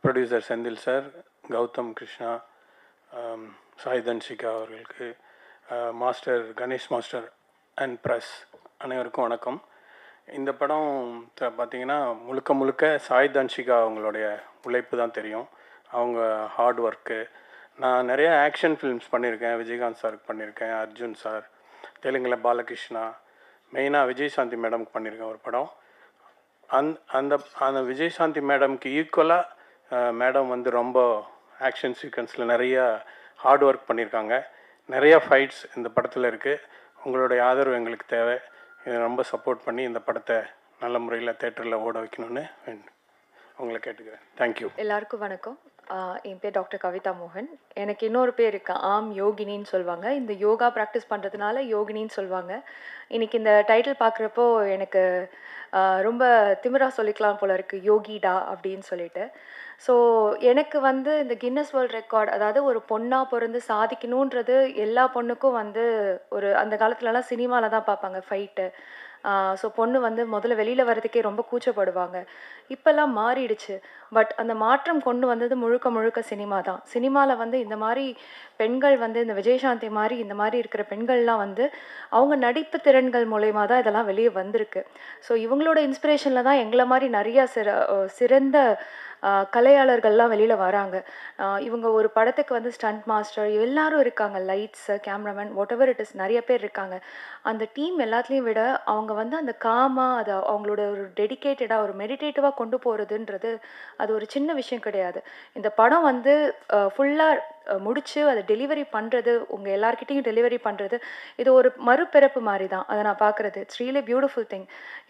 Producer Senthil sir, Gautham Krishna, Sai Dhanshika அவர்களுக்கு, master Ganesh master and press அனைவருக்கும் வணக்கம். இந்த படம் பார்த்திங்கன்னா முழுக்க முழுக்க சாய் தன்ஷிகா அவங்களுடைய உழைப்பு தான் தெரியும். அவங்க ஹார்ட் ஒர்க்கு. நான் நிறைய ஆக்ஷன் ஃபிலிம்ஸ் பண்ணியிருக்கேன். விஜயகாந்த் சாருக்கு பண்ணியிருக்கேன், அர்ஜுன் சார், தெலுங்கில் பாலகிருஷ்ணா, மெயினாக விஜயசாந்தி மேடம்க்கு பண்ணியிருக்கேன் ஒரு படம். அந்த அந்த விஜயசாந்தி மேடம்க்கு ஈக்குவலாக மேடம் வந்து ரொம்ப ஆக்ஷன் சீக்வன்ஸில் நிறையா ஹார்ட் ஒர்க் பண்ணியிருக்காங்க. நிறையா ஃபைட்ஸ் இந்த படத்தில் இருக்குது. உங்களுடைய ஆதரவு எங்களுக்கு தேவை. இதை ரொம்ப சப்போர்ட் பண்ணி இந்த படத்தை நல்ல முறையில் தேட்டரில் ஓட வைக்கணும்னு உங்களை கேட்டுக்கிறேன். தேங்க்யூ. எல்லாருக்கும் வணக்கம். என் பேர் டாக்டர் கவிதா மோகன். எனக்கு இன்னொரு பேர் இருக்கு, ஆம் யோகினின்னு சொல்லுவாங்க. இந்த யோகா ப்ராக்டிஸ் பண்ணுறதுனால யோகினின்னு சொல்லுவாங்க. இன்றைக்கி இந்த டைட்டில் பார்க்குறப்போ எனக்கு ரொம்ப திமிரா சொல்லிக்கலாம் போல இருக்குது, யோகிடா அப்படின்னு சொல்லிட்டு. ஸோ எனக்கு வந்து இந்த கின்னஸ் வேர்ல்ட் ரெக்கார்ட், அதாவது ஒரு பொண்ணாக பிறந்து சாதிக்கணுன்றது எல்லா பொண்ணுக்கும் வந்து ஒரு அந்த காலத்துலலாம் சினிமாவில் தான் பார்ப்பாங்க ஃபைட்டு. ஸோ பொண்ணு வந்து முதல்ல வெளியில் வர்றதுக்கே ரொம்ப கூச்சப்படுவாங்க. இப்போல்லாம் மாறிடுச்சு. பட் அந்த மாற்றம் கொண்டு வந்தது முழுக்க முழுக்க சினிமா தான். சினிமாவில் வந்து இந்த மாதிரி பெண்கள் வந்து இந்த விஜயசாந்தி மாதிரி இந்த மாதிரி இருக்கிற பெண்கள்லாம் வந்து அவங்க நடிப்பு திறன்கள் மூலயமா தான் இதெல்லாம் வெளியே வந்திருக்கு. ஸோ இவங்களோட இன்ஸ்பிரேஷனில் தான் எங்களை மாதிரி நிறையா சிறந்த கலையாளர்கள்லாம் வெளியில் வராங்க. இவங்க ஒரு படத்துக்கு வந்து ஸ்டண்ட் மாஸ்டர் எல்லாரும் இருக்காங்க, lights, cameraman, what ever it is, நிறைய பேர் இருக்காங்க. அந்த டீம் எல்லாத்துலேயும் விட அவங்க வந்து அந்த காமாக அதை அவங்களோட ஒரு டெடிக்கேட்டடாக ஒரு மெடிடேட்டிவாக கொண்டு போகிறதுன்றது அது ஒரு சின்ன விஷயம் கிடையாது. இந்த படம் வந்து ஃபுல்லாக முடித்து அதை டெலிவரி பண்ணுறது, உங்கள் எல்லாருக்கிட்டையும் டெலிவரி பண்ணுறது, இது ஒரு மறுபிறப்பு மாதிரி தான் அதை நான் பார்க்குறது. It's really beautiful thing.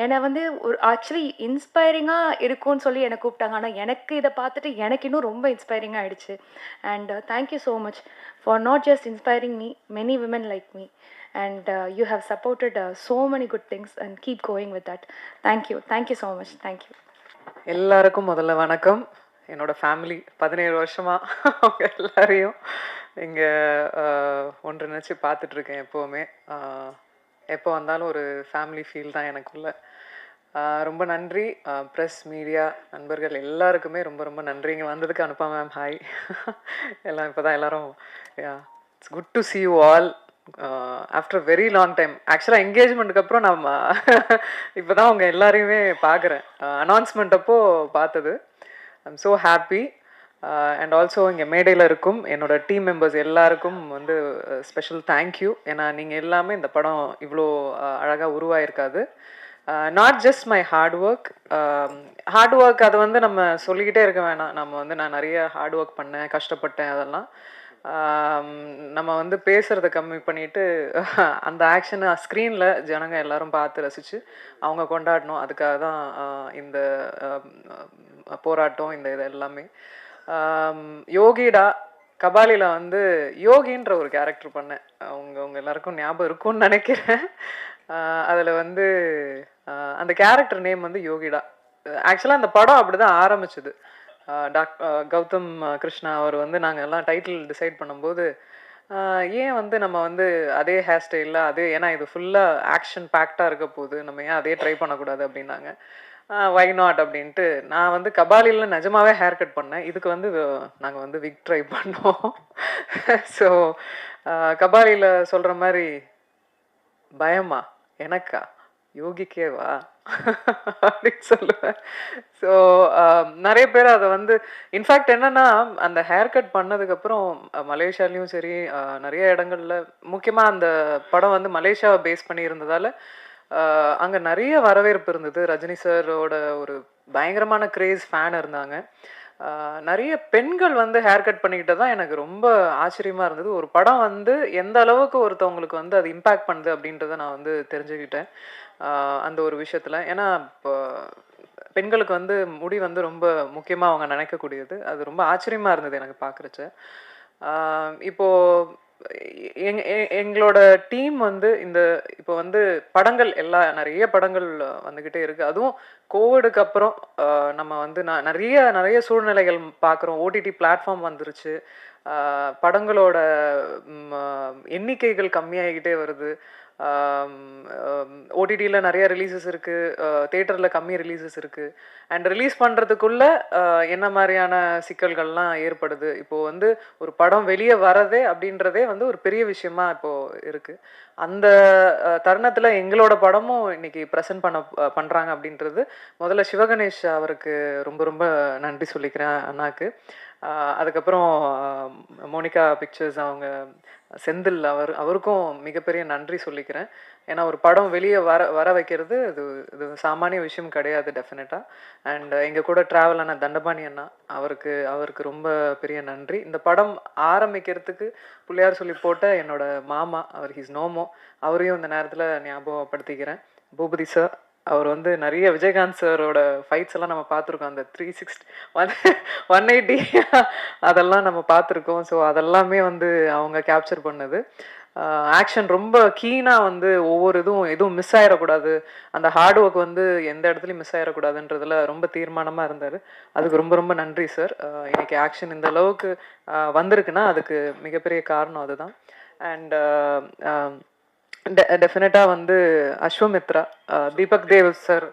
என்னை வந்து ஒரு ஆக்சுவலி இன்ஸ்பைரிங்காக இருக்கும்னு சொல்லி என்னை கூப்பிட்டாங்க. ஆனால் எனக்கு இதை பார்த்துட்டு எனக்கு இன்னும் ரொம்ப இன்ஸ்பைரிங்காக ஆகிடுச்சு. And thank you so much for not just inspiring me, many women like me. And you have supported so many good things and keep going with that. Thank you so much. Thank you. எல்லாருக்கும் முதல்ல வணக்கம். என்னோட family 17 வருஷமாக அவங்க எல்லாரையும் இங்கே ஒன்றிணைச்சு பார்த்துட்ருக்கேன். எப்போவுமே எப்போ வந்தாலும் ஒரு ஃபேமிலி ஃபீல் தான் எனக்குள்ள. ரொம்ப நன்றி. ப்ரெஸ், மீடியா நண்பர்கள் எல்லாருக்குமே ரொம்ப ரொம்ப நன்றி. இங்கே வந்ததுக்கு அனுப்பா மேம் ஹாய். எல்லாம் இப்போ தான் எல்லோரும் it's good to see you all after very long time. ஆக்சுவலாக என்கேஜ்மெண்ட்டுக்கு அப்புறம் நம்ம இப்போ தான் அவங்க எல்லாரையுமே பார்க்குறேன். அனௌன்ஸ்மெண்ட் அப்போது பார்த்தது. I am so happy. And also இங்கே மேடையில் இருக்கும் என்னோடய டீம் மெம்பர்ஸ் எல்லாருக்கும் வந்து ஸ்பெஷல் தேங்க்யூ. ஏன்னா நீங்கள் எல்லாமே இந்த படம் இவ்வளோ அழகாக உருவாயிருக்காது. Not just my hard work அது வந்து நம்ம சொல்லிக்கிட்டே இருக்க வேணாம். நம்ம வந்து நான் நிறைய ஹார்ட் ஒர்க் பண்ணேன், கஷ்டப்பட்டேன், அதெல்லாம் நம்ம வந்து பேசுகிறத கம்மி பண்ணிவிட்டு அந்த ஆக்ஷனை ஸ்க்ரீனில் ஜனங்க எல்லோரும் பார்த்து ரசித்து அவங்க கொண்டாடணும். அதுக்காக தான் இந்த போராட்டம், இந்த இது எல்லாமே. யோகிடா கபாலியில் வந்து யோகின்ற ஒரு கேரக்டர் பண்ணேன். அவங்க எல்லாருக்கும் ஞாபகம் இருக்கும்னு நினைக்கிறேன். அதில் வந்து அந்த கேரக்டர் நேம் வந்து யோகிடா. ஆக்சுவலாக அந்த படம் அப்படி தான் ஆரம்பிச்சுது. கௌதம் கிருஷ்ணா அவர் வந்து நாங்கள் எல்லாம் டைட்டில் டிசைட் பண்ணும்போது ஏன் வந்து நம்ம வந்து அதே ஹேர் ஸ்டைலில் அதே, ஏன்னா இது ஃபுல்லாக ஆக்ஷன் பேக்டாக இருக்க போகுது, நம்ம ஏன் அதே ட்ரை பண்ணக்கூடாது அப்படின்னாங்க. வை நாட் அப்படின்ட்டு நான் வந்து கபாலியில் நிஜமாவே ஹேர் கட் பண்ணேன். இதுக்கு வந்து நாங்கள் வந்து விக் ட்ரை பண்ணோம். ஸோ கபாலியில் சொல்கிற மாதிரி பயமா எனக்கா யோகிக்கேவா அப்படின்னு சொல்லுவேன். ஸோ நிறைய பேர் அதை வந்து இன்ஃபேக்ட் என்னென்னா அந்த ஹேர் கட் பண்ணதுக்கப்புறம் மலேசியாலேயும் சரி நிறைய இடங்கள்ல, முக்கியமாக அந்த படம் வந்து மலேசியாவை பேஸ் பண்ணி இருந்ததால் அங்கே நிறைய வரவேற்பு இருந்தது. ரஜினி சாரோட ஒரு பயங்கரமான கிரேஸ் ஃபேன் இருந்தாங்க. நிறைய பெண்கள் வந்து ஹேர் கட் பண்ணிக்கிட்டு தான் எனக்கு ரொம்ப ஆச்சரியமாக இருந்தது. ஒரு படம் வந்து எந்த அளவுக்கு ஒருத்தவங்களுக்கு வந்து அது இம்பேக்ட் பண்ணுது அப்படின்றத நான் வந்து தெரிஞ்சுக்கிட்டேன் அந்த ஒரு விஷயத்தில். ஏன்னா இப்போ பெண்களுக்கு வந்து முடி வந்து ரொம்ப முக்கியமாக அவங்க நினைக்கக்கூடியது. அது ரொம்ப ஆச்சரியமாக இருந்தது எனக்கு பார்க்குறச்ச. இப்போது எங்களோட டீம் வந்து இந்த இப்போ வந்து படங்கள் நிறைய படங்கள் வந்துக்கிட்டே இருக்குது. அதுவும் கோவிடுக்கு அப்புறம் நம்ம வந்து நிறைய சூழ்நிலைகள் பார்க்குறோம். ஓடிடி பிளாட்ஃபார்ம் வந்துருச்சு. படங்களோட எண்ணிக்கைகள் கம்மியாகிக்கிட்டே வருது. ஓடிடியில் நிறைய ரிலீசஸ் இருக்குது, தேட்டரில் கம்மி ரிலீசஸ் இருக்குது. அண்ட் ரிலீஸ் பண்ணுறதுக்குள்ள என்ன மாதிரியான சிக்கல்கள்லாம் ஏற்படுது. இப்போது வந்து ஒரு படம் வெளியே வரதே அப்படின்றதே வந்து ஒரு பெரிய விஷயமா இப்போது இருக்குது. அந்த தருணத்தில் எங்களோட படமும் இன்னைக்கு ப்ரெசென்ட் பண்ணுறாங்க அப்படின்றது முதல்ல சிவகணேஷ் அவருக்கு ரொம்ப ரொம்ப நன்றி சொல்லிக்கிறேன் அண்ணாக்கு. அதுக்கப்புறம் மோனிகா பிக்சர்ஸ் அவங்க செந்தில் அவருக்கும் மிகப்பெரிய நன்றி சொல்லிக்கிறேன். ஏன்னா ஒரு படம் வெளியே வர வைக்கிறது இது சாமானிய விஷயம் கிடையாது டெஃபினட்டாக. அண்ட் எங்கள் கூட ட்ராவல் ஆன தண்டபாணி அண்ணா அவருக்கு ரொம்ப பெரிய நன்றி. இந்த படம் ஆரம்பிக்கிறதுக்கு பிள்ளையார் சொல்லி போட்ட என்னோட மாமா, அவர் ஹிஸ் நோமோ, அவரையும் இந்த நேரத்தில் ஞாபகப்படுத்திக்கிறேன். பூபதி சார், அவர் வந்து நிறைய விஜயகாந்த் சாரோட ஃபைட்ஸ் எல்லாம் நம்ம பார்த்துருக்கோம். அந்த 360 180 அதெல்லாம் நம்ம பார்த்துருக்கோம். ஸோ அதெல்லாமே வந்து அவங்க கேப்சர் பண்ணது. ஆக்ஷன் ரொம்ப கீனாக வந்து ஒவ்வொரு எதுவும் மிஸ் ஆகிடக்கூடாது, அந்த ஹார்ட் ஒர்க் வந்து எந்த இடத்துலையும் மிஸ் ஆகிடக்கூடாதுன்றதுல ரொம்ப தீர்மானமாக இருந்தார். அதுக்கு ரொம்ப ரொம்ப நன்றி சார். இன்னைக்கு ஆக்ஷன் இந்த அளவுக்கு வந்திருக்குன்னா அதுக்கு மிகப்பெரிய காரணம் அதுதான். அண்ட் டெஃபினட்டாக வந்து அஸ்வமித்ரா, தீபக் தேவ் சார்,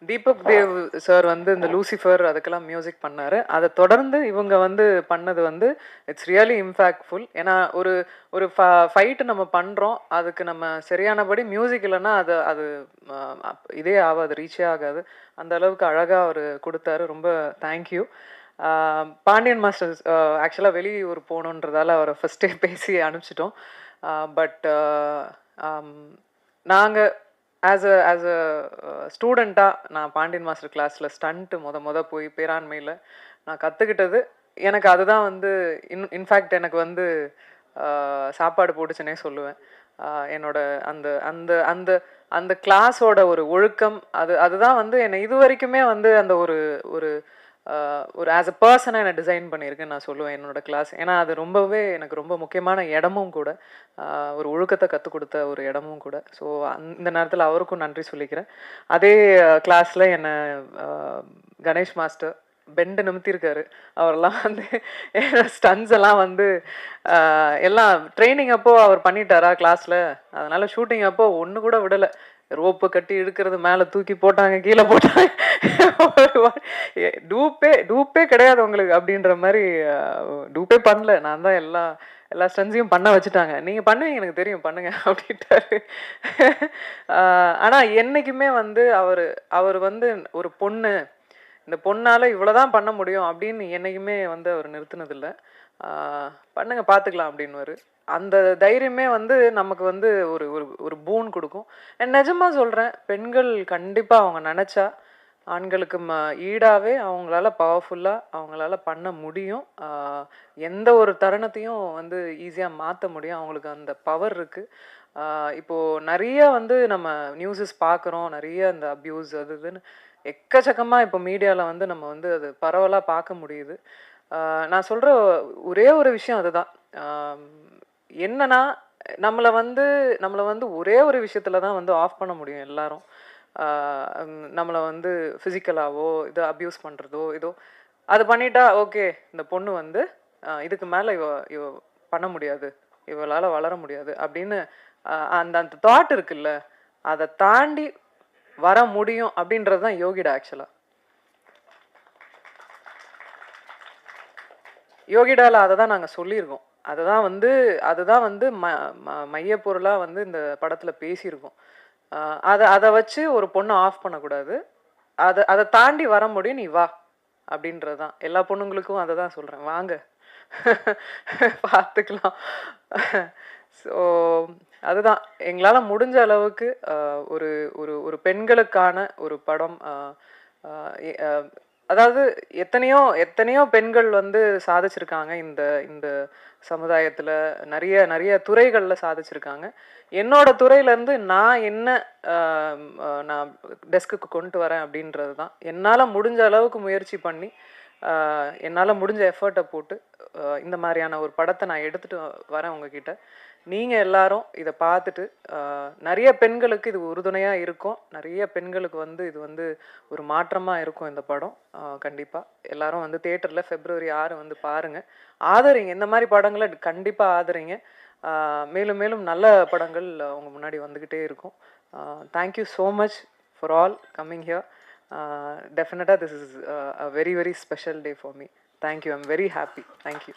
தீபக் தேவ் சார் வந்து இந்த லூசிஃபர் அதுக்கெல்லாம் மியூசிக் பண்ணார். அதை தொடர்ந்து இவங்க வந்து பண்ணது வந்து இட்ஸ் ரியலி இம்பேக்ட்ஃபுல். ஏன்னா ஒரு ஃபைட்டு நம்ம பண்ணுறோம், அதுக்கு நம்ம சரியானபடி மியூசிக் இல்லைன்னா அது இதே ஆகாது, ரீச்சே ஆகாது. அந்த அளவுக்கு அழகாக அவர் கொடுத்தாரு. ரொம்ப தேங்க்யூ. பாண்டியன் மாஸ்டர் ஆக்சுவலாக வெளியூர் போகணுன்றதால அவரை ஃபஸ்ட்டே பேசி அனுப்பிச்சிட்டோம். பட் நாங்கள் ஆஸ் அ ஸ்டூடெண்ட்டாக நான் பாண்டியன் மாஸ்டர் கிளாஸில் ஸ்டண்ட்டு முத போய் பேராண்மையில் நான் கற்றுக்கிட்டது. எனக்கு அதுதான் வந்து இன்ஃபேக்ட் எனக்கு வந்து சாப்பாடு போட்டுச்சுன்னே சொல்லுவேன். என்னோட அந்த அந்த அந்த அந்த கிளாஸோட ஒரு ஒழுக்கம் அதுதான் வந்து என்னை இது வரைக்குமே வந்து அந்த ஒரு ஆஸ் அ பர்சனாக என்னை டிசைன் பண்ணியிருக்குன்னு நான் சொல்லுவேன் என்னோட கிளாஸ். ஏன்னா அது எனக்கு ரொம்ப முக்கியமான இடமும் கூட, ஒரு ஒழுக்கத்தை கற்றுக் கொடுத்த ஒரு இடமும் கூட. ஸோ இந்த நேரத்தில் அவருக்கும் நன்றி சொல்லிக்கிறேன். அதே கிளாஸில் என்னை கணேஷ் மாஸ்டர் பெண்டு நிமித்திருக்காரு. அவரெல்லாம் வந்து ஸ்டன்ஸ் எல்லாம் வந்து எல்லாம் ட்ரைனிங் அப்போ அவர் பண்ணிட்டாரா கிளாஸில், அதனால ஷூட்டிங் அப்போ ஒன்று கூட விடலை. ரோப்பு கட்டி இழுக்கிறது, மேலே தூக்கி போட்டாங்க, கீழே போட்டாங்க, டூப்பே கிடையாது உங்களுக்கு அப்படின்ற மாதிரி. டூப்பே பண்ணல, நான் தான் எல்லா ஸ்டன்ஸையும் பண்ண வச்சுட்டாங்க. நீங்கள் பண்ணுவீங்க, எனக்கு தெரியும், பண்ணுங்க அப்படின்ட்டாரு. ஆனால் என்றைக்குமே வந்து அவர் வந்து ஒரு பொண்ணு, இந்த பொண்ணால் இவ்வளோதான் பண்ண முடியும் அப்படின்னு என்றைக்குமே வந்து அவர் நிறுத்தினதில்லை. பண்ணுங்க பார்த்துக்கலாம் அப்படின்னுவார். அந்த தைரியமே வந்து நமக்கு வந்து ஒரு பூன் கொடுக்கும். நிஜமாக சொல்கிறேன், பெண்கள் கண்டிப்பாக அவங்க நினச்சா ஆண்களுக்கு ஈடாகவே அவங்களால பவர்ஃபுல்லாக அவங்களால பண்ண முடியும். எந்த ஒரு தருணத்தையும் வந்து ஈஸியாக மாற்ற முடியும். அவங்களுக்கு அந்த பவர் இருக்குது. இப்போது நிறைய வந்து நம்ம நியூஸஸ் பார்க்குறோம், நிறைய இந்த அப்யூஸ் அது இதுன்னு எக்கச்சக்கமாக இப்போ மீடியாவில் வந்து நம்ம வந்து அது பரவலாக பார்க்க முடியுது. நான் சொல்கிற ஒரே ஒரு விஷயம் அதுதான், என்னன்னா நம்மளை வந்து ஒரே ஒரு விஷயத்துல தான் வந்து ஆஃப் பண்ண முடியும் எல்லாரும். நம்மளை வந்து ஃபிசிக்கலாவோ இது அப்யூஸ் பண்ணுறதோ இதோ அது பண்ணிட்டா ஓகே, இந்த பொண்ணு வந்து இதுக்கு மேலே இவ பண்ண முடியாது, இவளால் வளர முடியாது அப்படின்னு அந்த தாட் இருக்குல்ல, அதை தாண்டி வர முடியும் அப்படின்றது தான் யோகிடா. ஆக்சுவலாக யோகிடாவில் அதை தான் நாங்கள் சொல்லியிருக்கோம். அதுதான் வந்து மையப்பொருளாக வந்து இந்த படத்தில் பேசியிருக்கோம். அதை வச்சு ஒரு பொண்ணை ஆஃப் பண்ணக்கூடாது, அதை தாண்டி வர முடியும், நீ வா அப்படின்றது தான். எல்லா பொண்ணுங்களுக்கும் அதை தான் சொல்கிறேன், வாங்க பார்த்துக்கலாம். ஸோ அதுதான் எங்களால் முடிஞ்ச அளவுக்கு ஒரு ஒரு பெண்களுக்கான ஒரு படம். அதாவது எத்தனையோ பெண்கள் வந்து சாதிச்சிருக்காங்க இந்த சமுதாயத்தில், நிறைய துறைகளில் சாதிச்சிருக்காங்க. என்னோட துறையிலேருந்து நான் என்ன நான் டெஸ்க்குக்கு கொண்டு வரேன் அப்படின்றது தான். என்னால் முடிஞ்ச அளவுக்கு முயற்சி பண்ணி என்னால் முடிஞ்ச எஃபர்ட்டை போட்டு இந்த மாதிரியான ஒரு படத்தை நான் எடுத்துகிட்டு வரேன் உங்ககிட்ட. நீங்கள் எல்லாரும் இதை பார்த்துட்டு நிறைய பெண்களுக்கு இது உறுதுணையாக இருக்கும், நிறைய பெண்களுக்கு வந்து இது வந்து ஒரு மாற்றமாக இருக்கும் இந்த படம். கண்டிப்பாக எல்லாரும் வந்து தியேட்டரில் February 6 வந்து பாருங்கள், ஆதரிங்க. இந்த மாதிரி படங்களை கண்டிப்பாக ஆதரிங்க. மேலும் மேலும் நல்ல படங்கள் அவங்க முன்னாடி வந்துக்கிட்டே இருக்கும். Thank you so much for all coming here. Definitely this is a very very special day for me. Thank you. I'm very happy. Thank you.